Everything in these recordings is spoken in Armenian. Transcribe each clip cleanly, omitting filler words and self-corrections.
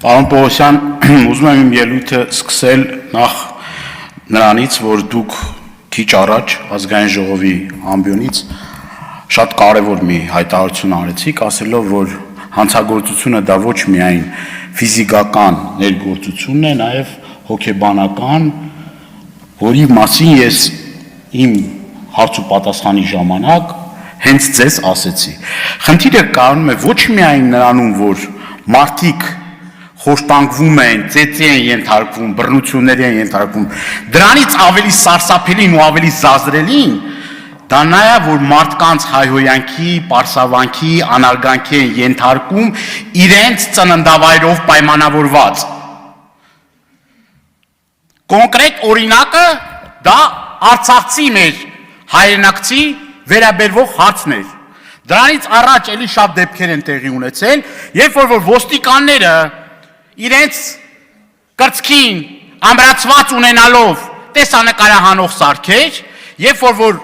Պարոն Պողոսյան, ուզում եմ իմ ելույթը սկսել նախ նրանից, որ դուք քիչ առաջ ազգային ժողովի ամբիոնից շատ կարևոր մի հայտարարություն արեցիք, ասելով, որ հանցագործությունը դա ոչ միայն ֆիզիկական ներգործությունն է, նաև հոգեբանական, որի մասին ես իմ հարց ու պատասխանի ժամանակ հենց ձեզ ասեցի։ Խնդիրը կայանում է ոչ միայն նրանում, որ մարդիկ խոշտանգվում են, ծեծի են ենթարկվում, բռնությունների են ենթարկվում, դրանից ավելի սարսափելին ու ավելի զազրելին, դա նաև որ մարդկանց հայհոյանքի, պարսավանքի, անարգանքի են ենթարկում իրենց ծննդավայրով պայմանավորված։ Կոնկրետ օրինակը դա արցախցի մեր հայրենակցի վերաբերվող հարցն էր։ Դրանից առաջ էլի շատ դեպքեր են տեղի ունեցել, երբ որ ոստիկանները իրենց կրծքին ամրացված ունենալով տեսանկարահանող սարքեր, երբ որ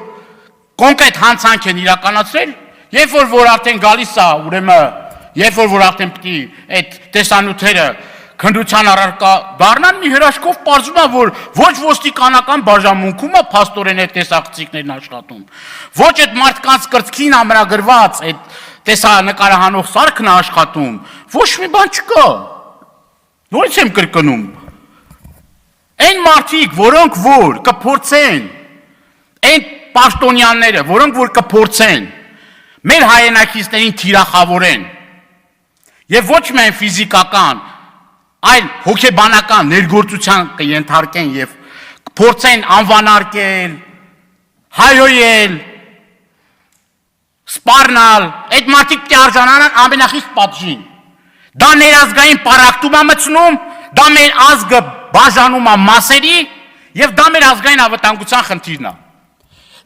կոնկրետ հանցանք են իրականացրել, երբ որ արդեն գալիս է, ուրեմն, երբ որ արդեն պետք է այդ տեսանյութերը քննության առարկա դառնան, մի հրաշքով պարզվում է, որ ոչ ոստիկանական բաժանմունքում է փաստորեն այդ տեսախցիկներն աշխատում, ոչ այդ մարդկանց կրծքին ամրագրված այդ տեսանկարահանող սարքն է աշխատում, ոչ մի բան չկա։ Նորից եմ կրկնում, այն մարդիկ, որոնք որ կփորձեն, այն պաշտոնյաները, որոնք որ կփորձեն մեր հայրենակիցներին թիրախավորեն եւ ոչ միայն ֆիզիկական, այլ հոգեբանական ներգործության կենթարկեն եւ կփորձեն անվանարկել, հայհոյել, սպառնալ, այդ մարդիկ պետք է արժանանան ամենախիստ պատժին։ Դա ներազգային պարակտում է մտցնում, դա մեր ազգը բաժանում է մասերի եւ դա մեր ազգային անվտանգության խնդիրն է։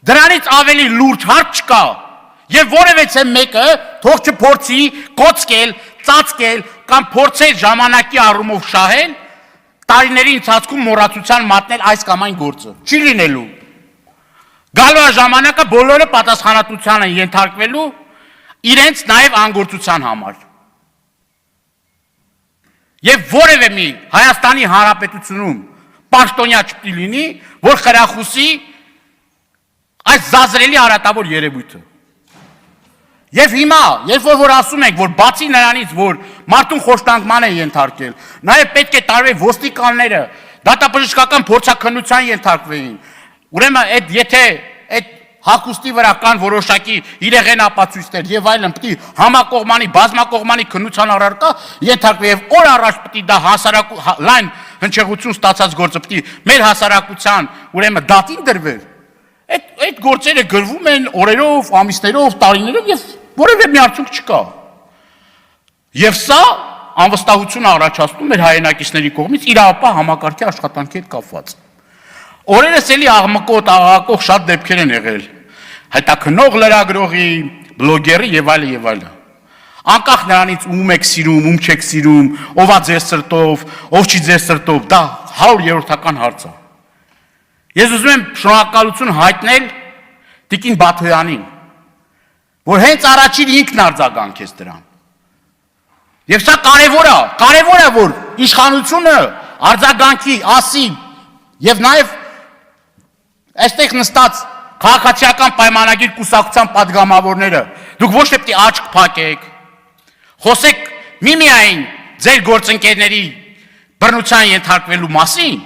Դրանից ավելի լուրջ հարց չկա եւ որևէ մեկը թող չփորձի կոծկել, ծածկել կամ փորձել ժամանակի առումով շահել, տարիների ընթացքում մոռացության մատնել այս կամ այն գործը։ Չի լինելու։ Գալու է ժամանակը բոլորը պատասխանատվության են ենթարկվելու իրենց նաեւ անգործության համար։ Եվ որևէ մի Հայաստանի Հանրապետությունում պաշտոնյա չպետք է լինի, որ խրախուսի այս զազրելի արատավոր երևույթը։ Եվ հիմա, երբ որ ասում ենք, որ բացի նրանից, որ մարդուն խոշտանգման են ենթարկել, նաև պետք է տարվեն ոստիկանները դատաբժշկական փորձաքննության ենթարկվեին։ Ուրեմն եթե այդ հագուստի վրա կան որոշակի իրեղեն ապացույցներ եւ այլն, պետք է համակողմանի, բազմակողմանի քննության առարկա ենթարկվի եւ օր առաջ պետք է դա լայն հնչեղություն ստացած գործը պետք է մեր հասարակության ուրեմն դատին դրվեր։ Այդ գործերը գրվում են օրերով, ամիսներով, տարիներով եւ որևէ մի արդյունք չկա։ Եվ սա անվստահություն առաջացնում մեր հայրենակիցների կողմից իրավապահ համակարգի աշխատանքի հետ կապված։ Օրերս էլի աղմկոտ, աղաղակող շատ դեպքեր են եղել։ Հետաքննող լրագրողի, բլոգերի եւ այլն եւ այլն։ Անկախ նրանից ում եք սիրում, ում չեք սիրում, ով է ձեր սրտով, ով չի ձեր սրտով, դա 100-րդական հարց է։ Ես ուզում եմ շնորհակալություն հայտնել Տիկին Բաթոյանին, որ հենց առաջին ինքն արձագանքեց դրան։ Եվ սա կարևոր է, որ իշխանությունը արձագանքի, ասի եւ նաեւ այստեղ նստած քաղաքացիական պայմանագիր կուսակցության падգամավորները, դուք ոչ թե պետք է աչք փակեք, խոսեք միմիայն ձեր գործընկերների բռնության ենթարկվելու մասին,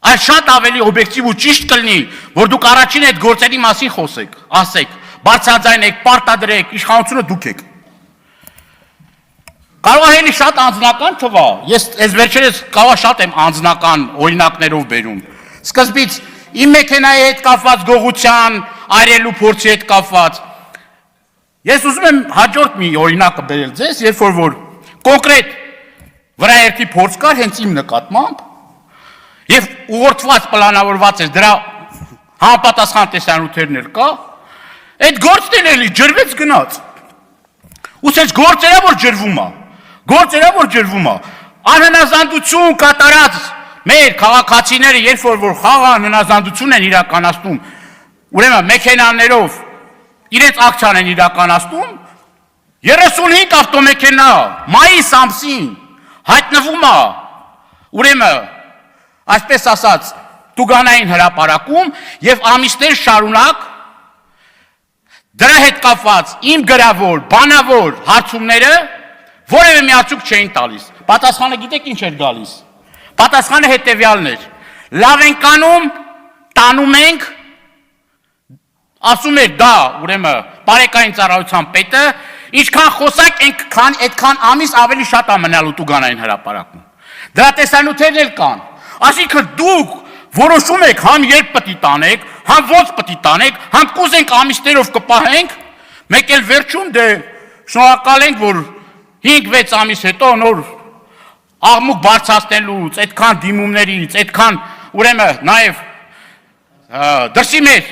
այլ շատ ավելի օբյեկտիվ ու ճիշտ կլինի, որ դուք առաջին այդ գործերի մասին խոսեք, ասեք, բարձրաձայնեք, պարտադրեք, իշխանությունը դուք եք։ Կարող է շատ անձնական թվա, ես այս վերջերս կարող շատ եմ անձնական օրինակներով բերում։ Սկզբից իմ մեքենայի հետ կապված գողության, այրելու փորձի հետ կապված։ Ես ուզում եմ հաջորդ մի օրինակը բերել ձեզ, երբ որ կոնկրետ վրաերթի փորձ կար հենց իմ նկատմամբ, եւ ուղղորդված պլանավորված էր դրա համապատասխան տեսանյութերն էլ կա, այդ գործն էլի ջրվեց գնաց։ Ուսեց գործերա որ ջրվում է, անհնազանդություն կատարած մեր քաղաքացիները, երբ որ խաղաղ անհնազանդություն են իրականացնում, ուրեմն մեքենաներով իրենց ակցիան են իրականացնում, 35 ավտոմեքենա մայիս ամսին հայտնվում է, ուրեմն, այսպես ասած, տուգանային հրապարակում և ամիսներ շարունակ դրա հետ կապված իմ գրավոր, բանավոր հարցումները որևէ միացուկ չէին տալիս։ Պատասխանը գիտեք ինչ էր գալիս։ Պատասխանը հետևյալն էր. լավ ենք անում, տանում ենք, ասում էր դա, ուրեմն, բարեկային ծառայության պետը, ինչքան խոսակ այդքան ամիս ավելի շատ է մնալու տուգանային հրապարակում։ Դրա տեսանյութերն էլ կան։ Այսինքն դուք որոշում եք համ երբ պետք է տանեք, համ ոնց պետք է տանեք, համ կուզենք ամիսներով կպահենք, մեկ էլ վերջում դե շնորհակալ ենք, որ 5-6 ամիս հետո նոր աղմուկ բարձրացնելուց, այդքան դիմումներից, այդքան ուրեմն նաև դրսի մեր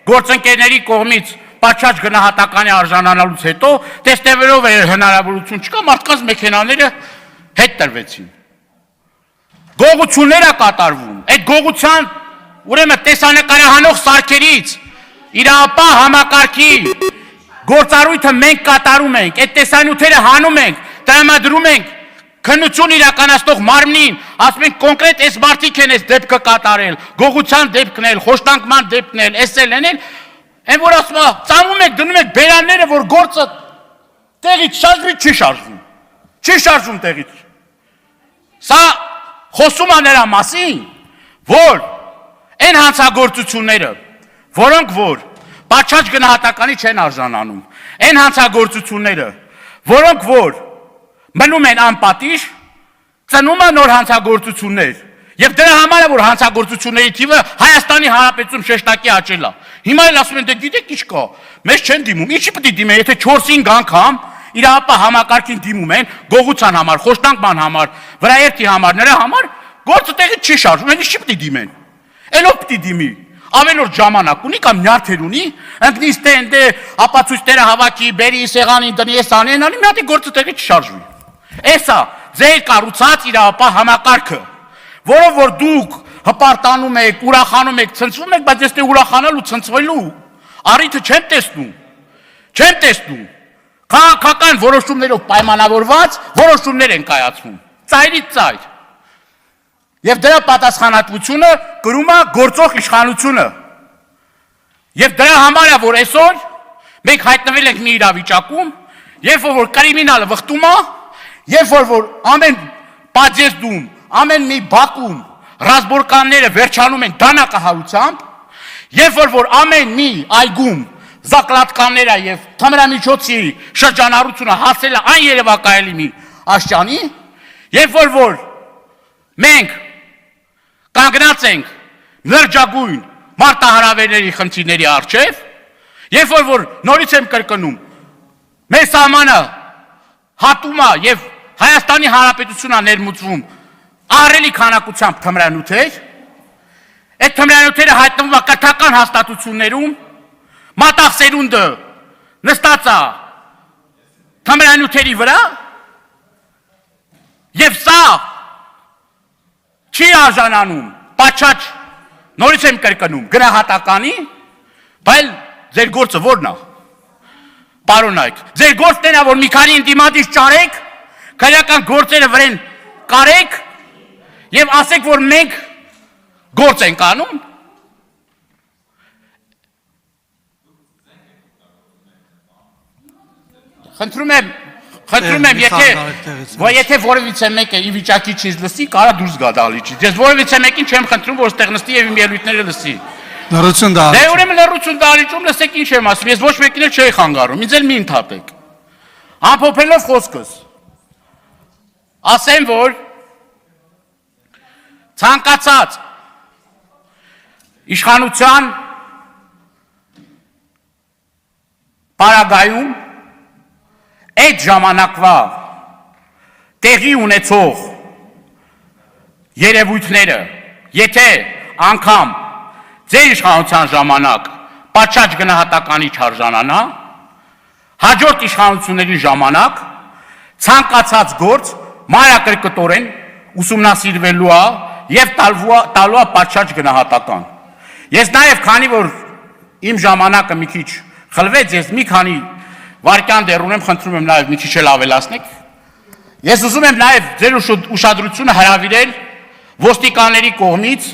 գործընկերների կողմից պատշաճ գնահատականի արժանանալուց հետո տեսնելով հնարավորություն չկա, մարդկանց մեքենաները հետ տրվեցին։ Գողություններ է կատարվում, այդ գողության ուրեմն տեսանկարահանող սարքերից իրապահ համակարգի գործառույթը մենք կատարում ենք, այդ տեսանյութերը հանում ենք, տրամադրում ենք քննություն իրականացնող մարմնին, ասում ենք կոնկրետ այս մարդիկ են այս դեպքը կատարել, գողության դեպքն էլ, խոշտանկման դեպքն էլ, էսել են էլ, այն որ ասում է, ծամում եք, դնում եք բերանները, որ գործը տեղից շարժվի, չի շարժվում, չի շարժվում տեղից։ Սա խոսում է նրա մասին, որ այն հանցագործությունները, որոնք որ պատշաճ գնահատականի չեն արժանանում, այն հանցագործությունները, որոնք որ մնում են անպատիժ, ծնում է նոր հանցագործություններ, և դրա համար է, որ հանցագործությունների թիվը Հայաստանի Հանրապետությունում շեշտակի աճել է։ Հիմա էլ ասում են, դե գիտեք ինչ կա, մեզ չեն դիմում, ինչի պետք է դիմեն, եթե 4-5 անգամ իրապահ համակարգին դիմում են, գողության համար, խոշտանկման համար, վրաերթի համար, նրա համար, գործը տեղից չի շարժվում, այնից չի պետք է դիմեն։ Էլով պետք է դիմի, ավելորդ ժամանակ ունի կամ նյարդեր ունի, ընկնի ստենդե, ապացույցները հավաքի, բերի, սեղանին դնի, այս անի, մի հատ գործը տեղից չշարժվի։ Էսա ձեր կառուցած իրապահ համակարգը, որով որ դուք հպարտանում եք, ուրախանում եք, ցնցվում եք, բայց ես դե ուրախանալու, ցնցվելու առիթը չեմ տեսնում։ Քաղաքական որոշումներով պայմանավորված որոշումներ են կայացվում, ծայրից ծայր։ Եվ դրա պատասխանատվությունը կրում է գործող իշխանությունը։ Եվ դրա համար է, որ այսօր մենք հայտնվել ենք մի իրավիճակում, երբ որ կրիմինալը վխտում է, երբ որ ամեն պատժեստում, ամեն մի բակում ռազմորկանները վերջանում են դանակահարությամբ, երբ որ ամեն մի այգում զակլատկանները եւ թմրամիջոցի շրջանառությունը հասել է այն երևակայելի մի աշճանի, երբ որ մենք կանգնած ենք լրջագույն մարտահրավերների խնդիրների առջև, երբ որ նորից եմ կրկնում, մեր սահմանը հատում է եւ Հայաստանի Հանրապետությունն է ներմուծվում ահռելի քանակությամբ թմրանյութեր, այդ թմրանյութերը հայտնվում է կրթական հաստատություններում, մատաղ սերունդը նստած է թմրանյութերի վրա, եւ սա չի արժանանում պատշաճ, նորից եմ կրկնում, գնահատականի, բայց ձեր գործը ո՞րն է, պարոնայք, ձեր գործն է, որ մի քանի ընդդիմադիր ճարեք, քրեական գործերը վրեն կարեք եւ ասեք, որ մենք գործ ենք անում։ Խնդրում եմ, եթե որևիցե մեկը ի վիճակի չի լսի, կարա դուրս գա դահլիճից։ Ես որևիցե մեկին չեմ խնդրում, որ ստեղ նստի եւ իմ ելույթները լսի։ Լռություն դահլիճ։ Դե ուրեմն լռություն դահլիճում լսեք ինչ եմ ասում, ես ոչ մեկին էլ չէի խանգարում, ինձ էլ մի ընդհատեք։ Ամփոփելով խոսքս, ասեմ, որ ցանկացած իշխանության պարագայում այդ ժամանակվա տեղի ունեցող երևույթները, եթե անգամ ձեր իշխանության ժամանակ պատշաճ գնահատականի չարժանանա, հաջորդ իշխանությունների ժամանակ ցանկացած գործ մանրակրկտորեն ուսումնասիրվելու է եւ տալու է պատշաճ գնահատական։ Ես նաեւ քանի որ իմ ժամանակը մի քիչ խլվեց, ես մի քանի վարկյան դեռ ունեմ, խնդրում եմ նաև մի քիչ էլ ավելացնեք։ Ես ուզում եմ նաև ձեր ուշադրությունը հրավիրել ոստիկանների կողմից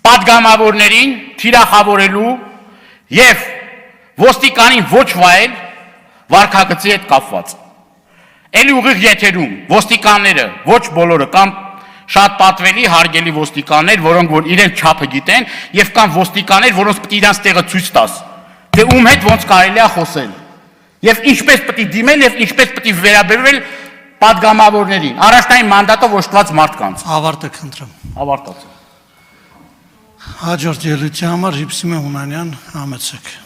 պատգամավորներին թիրախավորելու եւ ոստիկանին ոչ վայել վարքագծի հետ կապված։ Էլի ուղիղ եթերում ոստիկանները, ոչ բոլորը, կամ շատ պատվելի հարգելի ոստիկաններ, որոնք որ իրենց չափը գիտեն, եւ կամ ոստիկաններ, որոնց պետք է իրանց տեղը ցույց տաս, թե ում հետ ոնց կարելի է խոսել։ Եվ ինչպես պետք է դիմել եւ ինչպես պետք է վերաբերվել պատգամավորներին, առաջնային մանդատով օժտված մարդկանց։ Ավարտը խնդրեմ։ Ավարտած։ Հաջորդ ելույթի համար Հիփսիմե Հունանյան համեցեք։